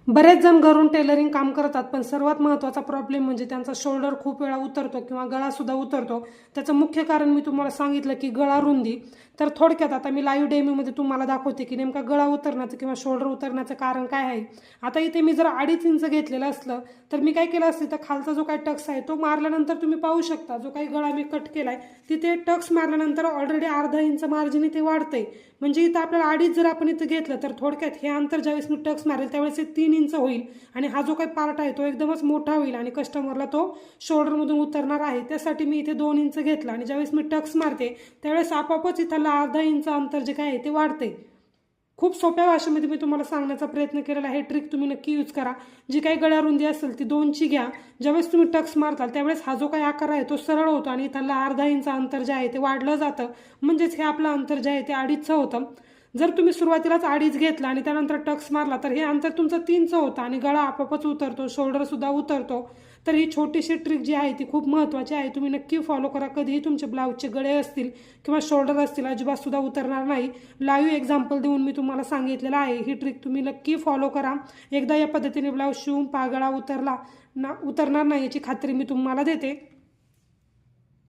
बरेच जण घरून टेलरिंग काम करतात, पण सर्वात महत्त्वाचा प्रॉब्लेम म्हणजे त्यांचा शोल्डर खूप वेळा उतरतो किंवा गळासुद्धा उतरतो. त्याचं मुख्य कारण मी तुम्हाला सांगितलं की गळा रुंदी. तर थोडक्यात आता मी लाईव्ह डेमोमध्ये तुम्हाला दाखवते की नेमका गळा उतरण्याचं किंवा शोल्डर उतरण्याचं कारण काय आहे. आता इथे मी जर 2.5 इंच घेतलेलं असलं तर मी काय केलं असतं, तर खालचा जो काही टक्स आहे तो मारल्यानंतर तुम्ही पाहू शकता जो काही गळा मी कट केलाय तिथे टक्स मारल्यानंतर ऑलरेडी अर्धा इंच मार्जिन इथे वाढतंय. म्हणजे इथं आपल्याला 2.5 जर आपण इथं घेतलं तर थोडक्यात हे अंतर ज्यावेळेस मी टक्स मारेल त्यावेळेस 3 इंच होईल आणि हा जो काही पार्ट आहे तो एकदमच मोठा होईल आणि कस्टमरला तो शोल्डरमधून उतरणार आहे. त्यासाठी मी इथे 2 इंच घेतला आणि ज्यावेळेस मी टक्स मारते त्यावेळेस आपोआपच इथला अर्धा इंच अंतर जे काय आहे ते वाढते. खूप सोप्या भाषेमध्ये मी तुम्हाला सांगण्याचा प्रयत्न केलेला आहे. ट्रिक तुम्ही नक्की यूज करा. जी काही गळ्या रुंदी असेल ती 2ची घ्या. ज्यावेळेस तुम्ही टक्स मारताल त्यावेळेस हा जो काही आकार आहे तो सरळ होतो आणि इथला अर्धा इंच अंतर जे आहे ते वाढलं जातं. म्हणजेच हे आपलं अंतर जे आहे ते 2.5चं होतं. जर तुम्ही सुरुवातीलाच 2.5 घेतला आणि त्यानंतर टक्स मारला तर हे अंतर तुमचं 3चं होतं आणि गळा आपोआपच उतरतो, शोल्डरसुद्धा उतरतो. तर ही छोटीशी ट्रिक जी आहे ती खूप महत्त्वाची आहे. तुम्ही नक्की फॉलो करा. कधीही तुमचे ब्लाऊजचे गळे असतील किंवा शोल्डर असतील अजिबातसुद्धा उतरणार नाही. लाईव्ह एक्झाम्पल देऊन मी तुम्हाला सांगितलेलं आहे. ही ट्रिक तुम्ही नक्की फॉलो करा. एकदा या पद्धतीने ब्लाऊज शिवून पहा, गळा उतरणार नाही याची खात्री मी तुम्हाला देते.